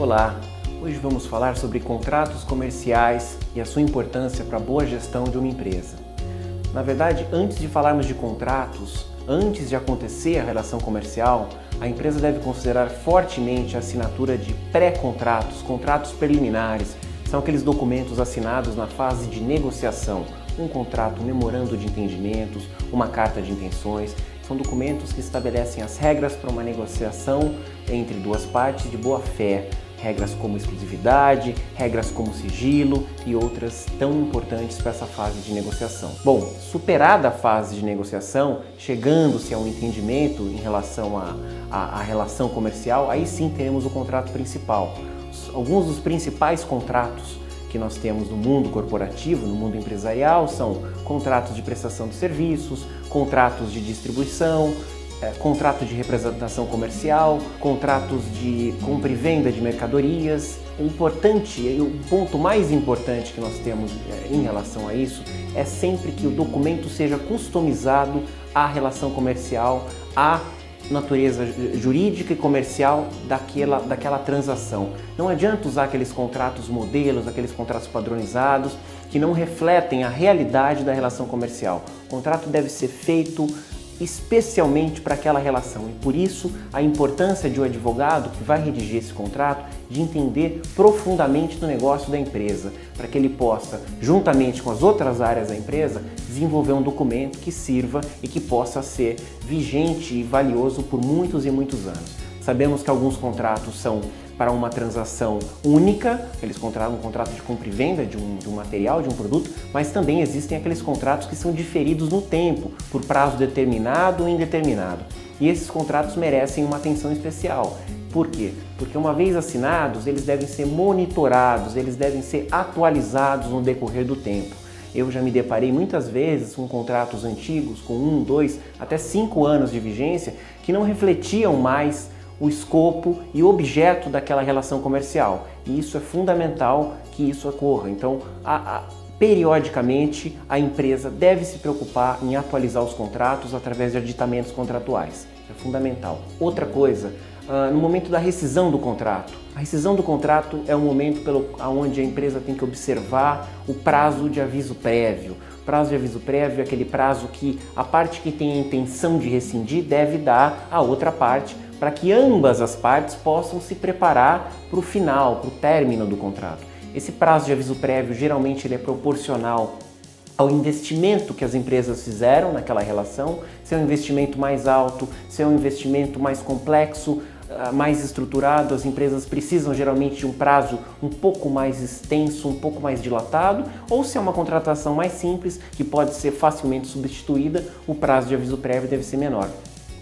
Olá! Hoje vamos falar sobre contratos comerciais e a sua importância para a boa gestão de uma empresa. Na verdade, antes de falarmos de contratos, antes de acontecer a relação comercial, a empresa deve considerar fortemente a assinatura de pré-contratos, contratos preliminares. São aqueles documentos assinados na fase de negociação, um contrato, um memorando de entendimentos, uma carta de intenções. São documentos que estabelecem as regras para uma negociação entre duas partes de boa fé. Regras como exclusividade, regras como sigilo e outras tão importantes para essa fase de negociação. Bom, superada a fase de negociação, chegando-se a um entendimento em relação à relação comercial, aí sim teremos o contrato principal. Alguns dos principais contratos que nós temos no mundo corporativo, no mundo empresarial, são contratos de prestação de serviços, contratos de distribuição, contrato de representação comercial, contratos de compra e venda de mercadorias. O ponto mais importante que nós temos em relação a isso é sempre que o documento seja customizado à relação comercial, à natureza jurídica e comercial daquela transação. Não adianta usar aqueles contratos modelos, aqueles contratos padronizados que não refletem a realidade da relação comercial. O contrato deve ser feito especialmente para aquela relação e por isso a importância de um advogado que vai redigir esse contrato de entender profundamente do negócio da empresa, para que ele possa, juntamente com as outras áreas da empresa, desenvolver um documento que sirva e que possa ser vigente e valioso por muitos e muitos anos. Sabemos que alguns contratos são para uma transação única, eles contratam um contrato de compra e venda de um material, de um produto, mas também existem aqueles contratos que são diferidos no tempo, por prazo determinado ou indeterminado. E esses contratos merecem uma atenção especial. Por quê? Porque uma vez assinados, eles devem ser monitorados, eles devem ser atualizados no decorrer do tempo. Eu já me deparei muitas vezes com contratos antigos, com 1, 2, até 5 anos de vigência, que não refletiam mais o escopo e o objeto daquela relação comercial. E isso é fundamental que isso ocorra. Então, periodicamente, a empresa deve se preocupar em atualizar os contratos através de aditamentos contratuais. É fundamental. Outra coisa, no momento da rescisão do contrato. A rescisão do contrato é um momento onde a empresa tem que observar o prazo de aviso prévio. O prazo de aviso prévio é aquele prazo que a parte que tem a intenção de rescindir deve dar à outra parte, para que ambas as partes possam se preparar para o final, para o término do contrato. Esse prazo de aviso prévio geralmente ele é proporcional ao investimento que as empresas fizeram naquela relação, se é um investimento mais alto, se é um investimento mais complexo, mais estruturado, as empresas precisam geralmente de um prazo um pouco mais extenso, um pouco mais dilatado, ou se é uma contratação mais simples, que pode ser facilmente substituída, o prazo de aviso prévio deve ser menor.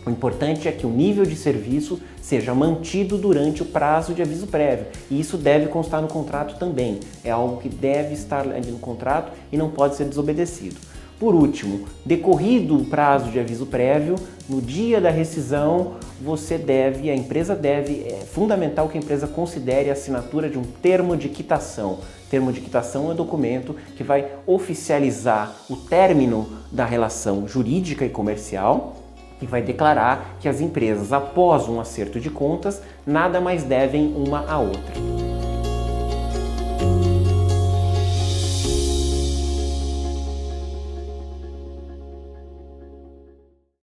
O importante é que o nível de serviço seja mantido durante o prazo de aviso prévio e isso deve constar no contrato também. É algo que deve estar ali no contrato e não pode ser desobedecido. Por último, decorrido o prazo de aviso prévio, no dia da rescisão, a empresa deve, é fundamental que a empresa considere a assinatura de um termo de quitação. Termo de quitação é um documento que vai oficializar o término da relação jurídica e comercial e vai declarar que as empresas, após um acerto de contas, nada mais devem uma à outra.